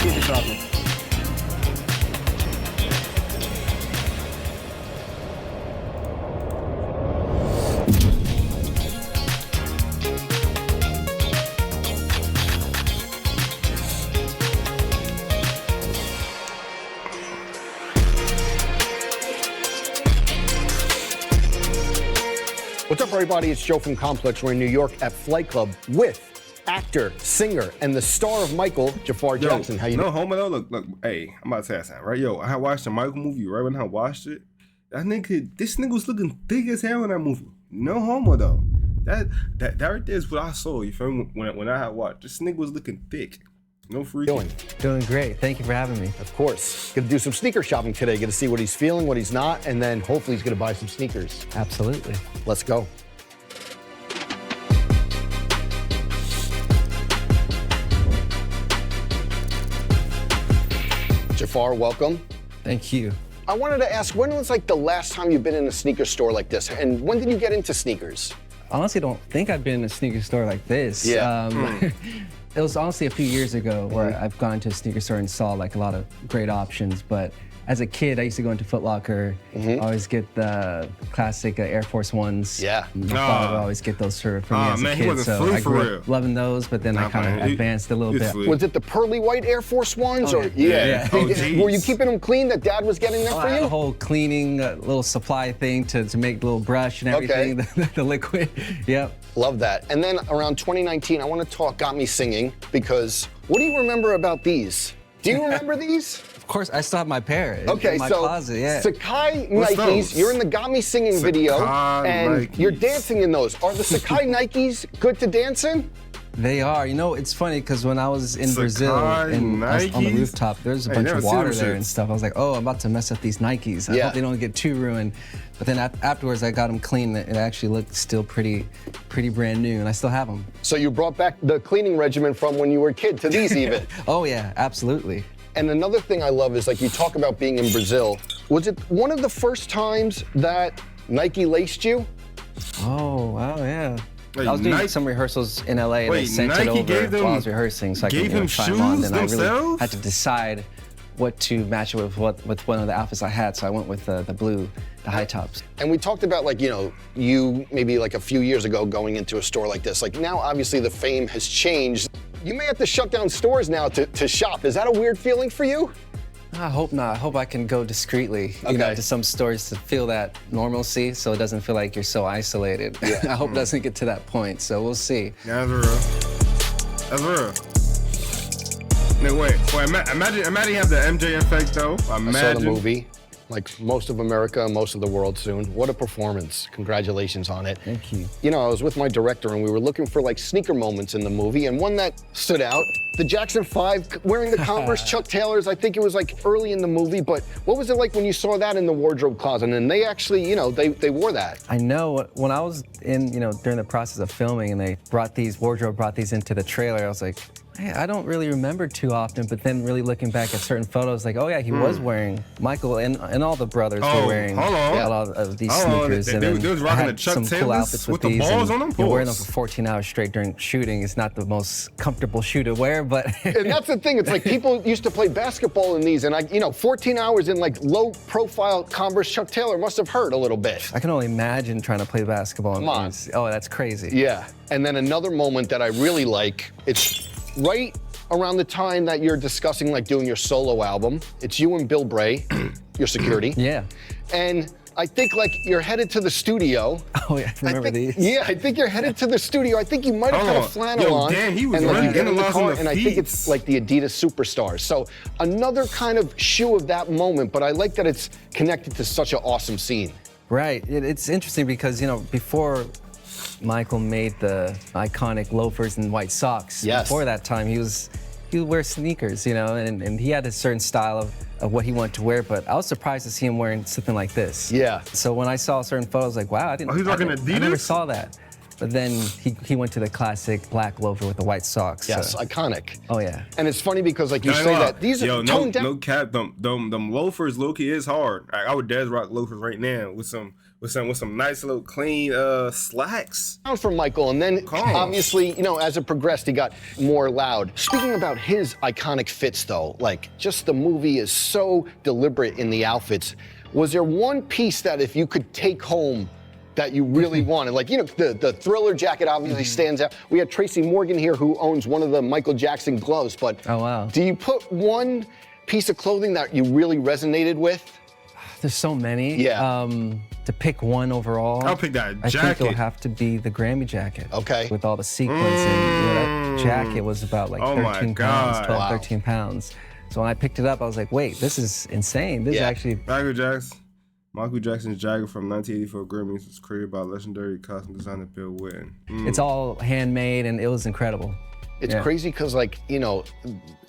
sneaker shopping. What's up, everybody? It's Joe from Complex. We're in New York at Flight Club with actor, singer, and the star of Michael, Jaafar Jackson. How you doing? No homo though. Look, hey, I'm about to say something, right? Yo, I had watched the Michael movie right when I watched it. This nigga was looking thick as hell in that movie. No homo though. That right there is what I saw. You feel me? When I had watched, this nigga was looking thick. No free. Doing great. Thank you for having me. Of course. Gonna do some sneaker shopping today. Gonna see what he's feeling, what he's not, and then hopefully he's gonna buy some sneakers. Absolutely. Let's go. Jaafar, welcome. Thank you. I wanted to ask, when was like the last time you've been in a sneaker store like this? And when did you get into sneakers? Honestly, don't think I've been in a sneaker store like this. Yeah. It was honestly a few years ago where I've gone to a sneaker store and saw like a lot of great options. But as a kid, I used to go into Foot Locker, always get the classic Air Force Ones. Yeah. My father would always get those for me as a kid. So I grew up loving those, but then I kind of advanced a little bit. Was it the pearly white Air Force Ones? Oh, or yeah. Were you keeping them clean that Dad was getting them for I had you? a whole cleaning little supply thing to make the little brush and everything, the liquid. Yep. Love that. And then around 2019, I want to talk Got Me Singing, because what do you remember about these? Do you remember these? Of course, I still have my pair in my so closet, yeah. Sakai What's Nikes, those? you're in the Got Me Singing video, and Nikes. you're dancing in those. Are the Sakai Nikes good to dance in? They are. You know, it's funny because when I was in Sakai Brazil and I was on the Nikes? rooftop, there's a I bunch never of seen water them there shits. and stuff. I was like, oh, I'm about to mess up these Nikes. I Yeah. hope they don't get too ruined. But then afterwards, I got them clean. It actually looked still pretty brand new, and I still have them. So you brought back the cleaning regimen from when you were a kid to these even. Oh yeah, absolutely. And another thing I love is, like, you talk about being in Brazil. Was it one of the first times that Nike laced you? Oh wow, yeah. Wait, I was doing Nike- some rehearsals in LA and they Wait, sent Nike it over gave them- while I was rehearsing, so I could gave him try them on. shoes Then I really themselves? had to decide what to match it with one of the outfits I had, so I went with the blue, the high tops. And we talked about, like, you maybe like a few years ago going into a store like this. Like, now obviously the fame has changed. You may have to shut down stores now to shop. Is that a weird feeling for you? I hope not. I hope I can go discreetly, to some stores to feel that normalcy, so it doesn't feel like you're so isolated. Yeah. I hope it doesn't get to that point, so we'll see. Yeah, that's real. No, wait. Imagine you have the MJ effect though. I saw the movie, like most of America, most of the world soon. What a performance. Congratulations on it. Thank you. You know, I was with my director and we were looking for like sneaker moments in the movie, and one that stood out, the Jackson 5 wearing the Converse Chuck Taylors. I think it was like early in the movie, but what was it like when you saw that in the wardrobe closet? And they actually, they wore that. I know when I was in, during the process of filming and they brought these into the trailer, I was like, hey, I don't really remember too often, but then really looking back at certain photos, like, oh yeah, he was wearing, Michael and all the brothers were wearing a lot of these sneakers. They was rocking I had the Chuck some cool Taylors outfits with with the these. balls and, on them? Wearing them for 14 hours straight during shooting is not the most comfortable shoe to wear, but. And that's the thing, it's like people used to play basketball in these, and 14 hours in like low profile Converse Chuck Taylor must have hurt a little bit. I can only imagine trying to play basketball in these. Oh, that's crazy. Yeah, and then another moment that I really like, it's right around the time that you're discussing like doing your solo album. It's you and Bill Bray, your security. Yeah. And I think like you're headed to the studio. Oh yeah, I remember these. Yeah, I think you're headed to the studio. I think you might have got a flannel on. Damn, he was and like, really you get in the analyzing car, the and I think it's feet. like the Adidas Superstars. So another kind of shoe of that moment, but I like that it's connected to such an awesome scene. Right. It's interesting because, before Michael made the iconic loafers and white socks, before that time, he would wear sneakers, and he had a certain style of what he wanted to wear, but I was surprised to see him wearing something like this. Yeah. So when I saw certain photos, like, wow, he's rocking I never Adidas? saw that. But then he went to the classic black loafer with the white socks. Yes, so. iconic. Oh yeah. And it's funny because like you say that, these are toned down. No cap, them loafers low-key is hard. I would dead rock loafers right now with some with some nice little clean slacks. Down from Michael, and then obviously, you know, as it progressed, he got more loud. Speaking about his iconic fits, though, like just the movie is so deliberate in the outfits. Was there one piece that if you could take home that you really wanted? Like, you know, the Thriller jacket obviously stands out. We had Tracy Morgan here who owns one of the Michael Jackson gloves, but Oh, wow. do you put one piece of clothing that you really resonated with? There's so many. Yeah. To pick one overall, I'll pick that I think jacket. it'll have to be the Grammy jacket. Okay. With all the sequins and you know, that jacket was about like Oh my 13 pounds, God. 12, Wow. 13 pounds. So when I picked it up, I was like, wait, this is insane. This is Yeah. actually, Michael Jackson's jacket from 1984 Grammys was created by legendary costume designer Bill Witten. it's all handmade and it was incredible. It's Yeah. crazy because, like, you know,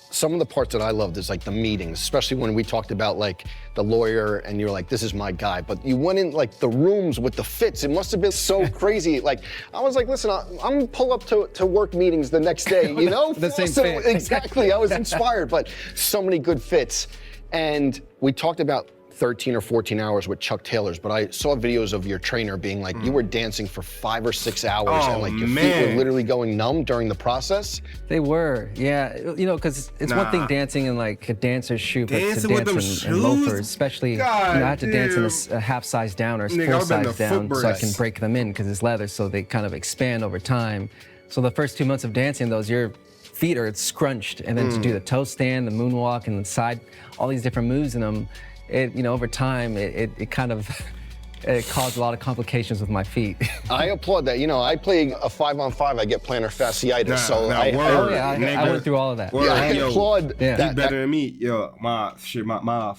some of the parts that I loved is like the meetings, especially when we talked about like the lawyer and you're like, this is my guy. But you went in like the rooms with the fits. It must have been so crazy. Like, I was like, listen, I'm gonna pull up to work meetings the next day, you know? The same So, fit. exactly, I was inspired, but so many good fits. And we talked about 13 or 14 hours with Chuck Taylor's, but I saw videos of your trainer being like, you were dancing for 5 or 6 hours Oh, and like your feet man. were literally going numb during the process. They were, yeah. You know, because it's one thing Nah. dancing in like a dancer's shoe, but to Dancing with them dance in shoes? loafers, especially, you know, I had to dance in a half size down or Nigga, I full would've been size the down foot so I can brace. break them in because it's leather, so they kind of expand over time. So the first 2 months of dancing, your feet are scrunched, and then to do the toe stand, the moonwalk, and the side, all these different moves in them, you know, over time, it kind of it caused a lot of complications with my feet. I applaud that. You know, I play a 5-on-5. I get plantar fasciitis, so Nah, I, word. Oh yeah, I Nigga. went through all of that. Word. yeah, I Yo, applaud Yeah. that. He's better than me. Yo, my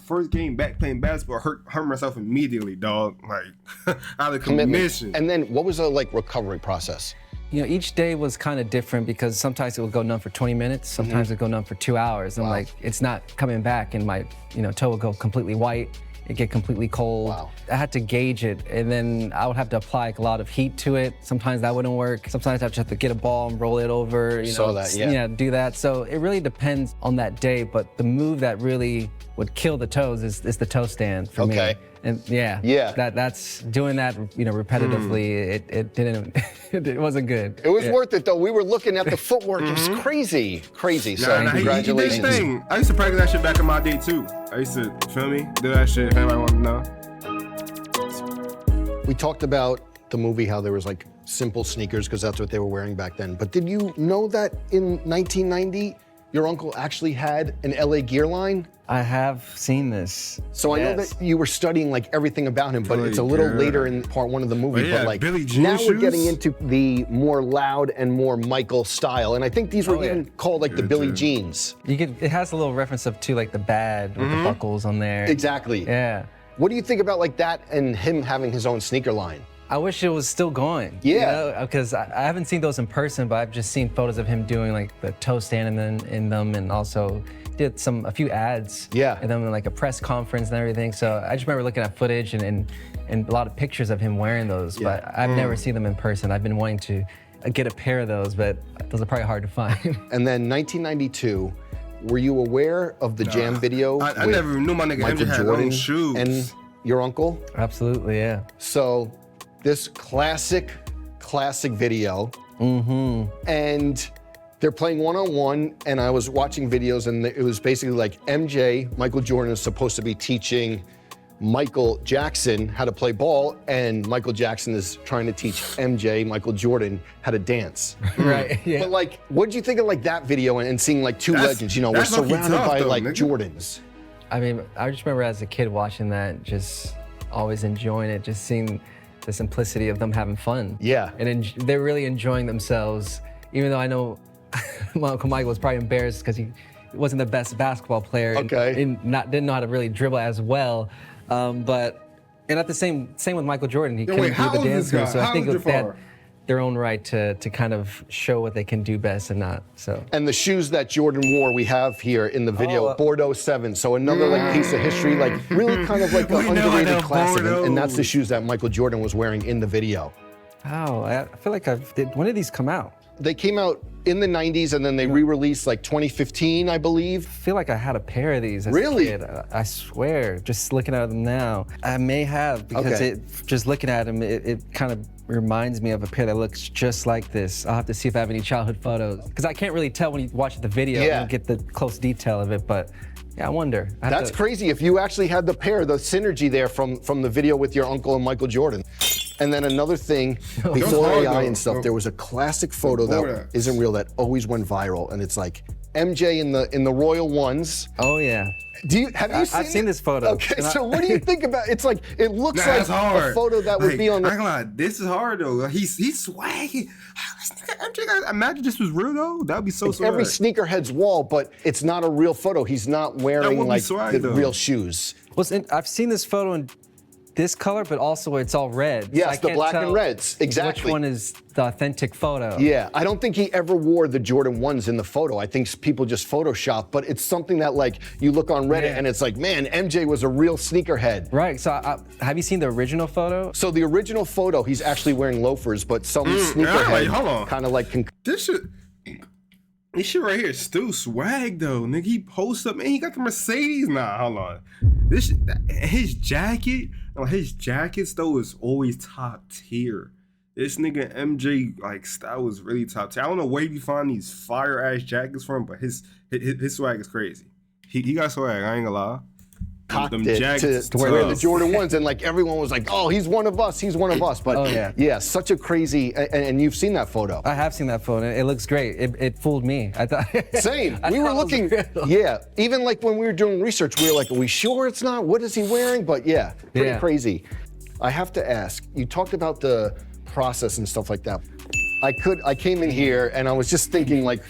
first game back playing basketball hurt myself immediately, dog. Like out of commission. And then what was the like recovery process? You know, each day was kind of different because sometimes it would go numb for 20 minutes, sometimes it would go numb for 2 hours. I'm like, it's not coming back, and my, you know, toe would go completely white. It'd get completely cold. Wow. I had to gauge it, and then I would have to apply like, a lot of heat to it. Sometimes that wouldn't work. Sometimes I just have to get a ball and roll it over. You Saw know, that, yeah. do that. So it really depends on that day. But the move that really would kill the toes is the toe stand for me. Okay. And yeah, that's doing that, you know, repetitively. It didn't, it wasn't good. It was worth it though. We were looking at the footwork. It was crazy. So Nah, he did his congratulations. thing. I used to practice that shit back in my day too. I used to, feel me? Do that shit if anybody want to know. We talked about the movie, how there was like simple sneakers because that's what they were wearing back then. But did you know that in 1990, your uncle actually had an LA Gear line? I have seen this. So I know Yes. that you were studying like everything about him, but it's a little Really later in part one of the movie. But yeah, But like Billie Jean now we're shoes? getting into the more loud and more Michael style. And I think these were Oh, yeah. even called like the Billie Jeans. It has a little reference to like the bad with the buckles on there. Exactly. Yeah. What do you think about like that and him having his own sneaker line? I wish it was still going. Yeah. Because I haven't seen those in person, but I've just seen photos of him doing like the toe stand in them, and also did a few ads. Yeah. And then like a press conference and everything. So I just remember looking at footage and a lot of pictures of him wearing those, but I've never seen them in person. I've been wanting to get a pair of those, but those are probably hard to find. And then 1992, were you aware of the Jam video? I with never knew my nigga Michael MJ had Jordan own shoes. and your uncle? Absolutely, yeah. So this classic video. And they're playing one-on-one, and I was watching videos, and it was basically like MJ, Michael Jordan, is supposed to be teaching Michael Jackson how to play ball, and Michael Jackson is trying to teach MJ, Michael Jordan, how to dance. Right, yeah. But like, what did you think of like that video and seeing like two That's- legends? You know, we're that's low-key surrounded tough, by though, like nigga. Jordans. I mean, I just remember as a kid watching that, just always enjoying it, just seeing the simplicity of them having fun. Yeah. And they're really enjoying themselves, even though I know my Uncle Michael was probably embarrassed because he wasn't the best basketball player. Okay. And didn't know how to really dribble as well. And at the same with Michael Jordan, he couldn't wait, do how the old is dance this guy? move. So I How think old is they had Jaafar? their own right to kind of show what they can do best and not. So. And the shoes that Jordan wore, we have here in the video, Bordeaux 7. So another like piece of history, like really kind of like an We know underrated the classic. And that's the Bordeaux. shoes that Michael Jordan was wearing in the video. Oh, I feel like when did these come out? They came out in the 90s, and then they re-released like 2015, I believe. I feel like I had a pair of these as Really? a kid. I swear, just looking at them now. I may have, because just looking at them, it kind of reminds me of a pair that looks just like this. I'll have to see if I have any childhood photos, because I can't really tell when you watch the video and get the close detail of it, but yeah, I wonder. That's crazy. If you actually had the pair, the synergy there from the video with your uncle and Michael Jordan. And then another thing, before AI and stuff, there was a classic photo that isn't real that always went viral, and it's like MJ in the Royal Ones. Oh yeah. Have you seen I've seen this photo. Okay, so what do you think about it's like it looks like a photo that would be on the I ain't gonna lie, this is hard though. He's swaggy. MJ, imagine this was real though. That would be so swag. every sneakerhead's wall, but it's not a real photo. He's not wearing like swag, the real shoes. I've seen this photo in this color, but also it's all red. Yes, so the black and reds, exactly. Which one is the authentic photo? Yeah, I don't think he ever wore the Jordan 1s in the photo. I think people just Photoshop, but it's something that like you look on Reddit and it's like, man, MJ was a real sneakerhead. Right, so have you seen the original photo? So the original photo, he's actually wearing loafers, but some sneakerhead kind of like... This shit right here is still swag though, nigga. He posts up, man. He got the Mercedes now. Hold on, his jackets though is always top tier. This nigga MJ like style is really top tier. I don't know where he find these fire ass jackets from, but his swag is crazy. He got swag. I ain't gonna lie. Them jackets to wear the Jordan 1s, and like everyone was like, oh, he's one of us, But yeah, such a crazy, and you've seen that photo. I have seen that photo. It looks great. It fooled me. I thought. Same. We were looking. Yeah. Even like when we were doing research, we were like, are we sure it's not? What is he wearing? But yeah, pretty crazy. I have to ask. You talked about the process and stuff like that. I came in here and I was just thinking like,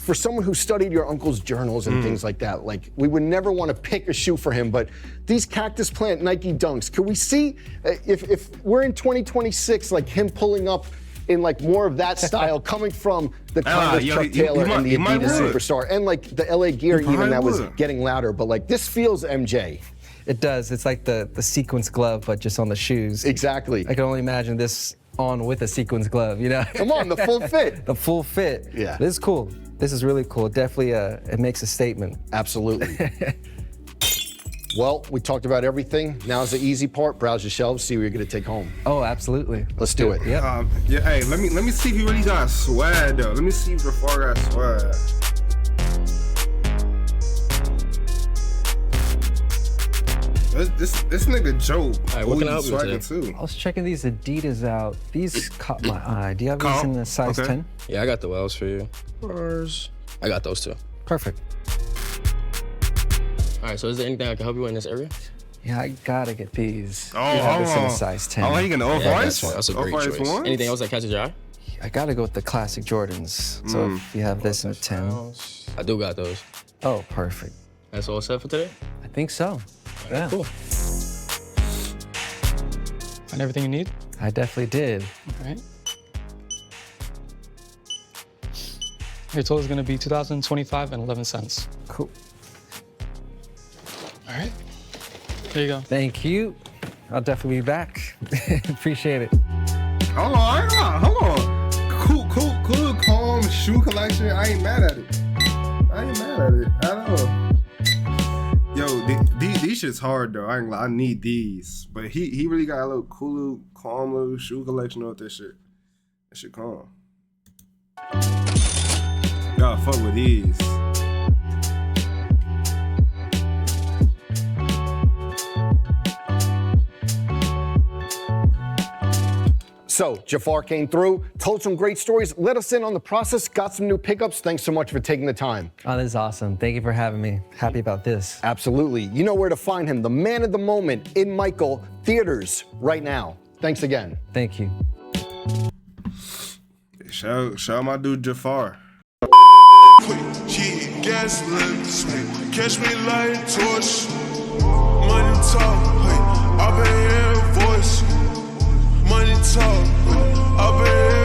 for someone who studied your uncle's journals and things like that, like we would never want to pick a shoe for him, but these cactus plant Nike Dunks, could we see if we're in 2026, like him pulling up in like more of that style coming from the Converse Chuck Taylor and the Adidas Superstar and like the LA Gear even that was getting louder, but like this feels MJ. It does. It's like the sequence glove, but just on the shoes. Exactly. I can only imagine this on with a sequence glove, you know? Come on, the full fit. The full fit. Yeah. This is cool. This is really cool. Definitely, it makes a statement. Absolutely. Well, we talked about everything. Now's the easy part. Browse your shelves, see what you're gonna take home. Oh, absolutely. Let's do it. Yeah. Hey, let me see if he really got swag though. Let me see if Jaafar got swag. This nigga Joe. Right, what can I help you with too. I was checking these Adidas out. These caught my eye. Do you have these in the size 10? Yeah, I got the wells for you. I got those too. Perfect. All right, so is there anything I can help you with in this area? Yeah, I gotta get these. Oh, you have this in a size 10. Oh, you gonna That's a great choice. Ones? Anything else that catches your eye? I gotta go with the classic Jordans. So if you have this in a 10. I do got those. Oh, perfect. That's all set for today? I think so. Yeah. Cool. Find everything you need? I definitely did. All right. Your total is gonna be $2,025 and 11 cents. Cool. All right. There you go. Thank you. I'll definitely be back. Appreciate it. Hold on. Cool, calm shoe collection. I ain't mad at it. I don't know. Yo, these shit's hard though. I ain't gonna lie, I need these. But he really got a little cool, little calm little shoe collection with this shit. That shit calm. Gotta fuck with these. So, Jaafar came through, told some great stories, let us in on the process, got some new pickups. Thanks so much for taking the time. Oh, this is awesome. Thank you for having me. Happy about this. Absolutely. You know where to find him, the man of the moment in Michael, theaters right now. Thanks again. Thank you. Shout out my dude Jaafar. Gasoline, sweet. Catch me like torch. Money talk, I've been hearing voice. Money talk, I've been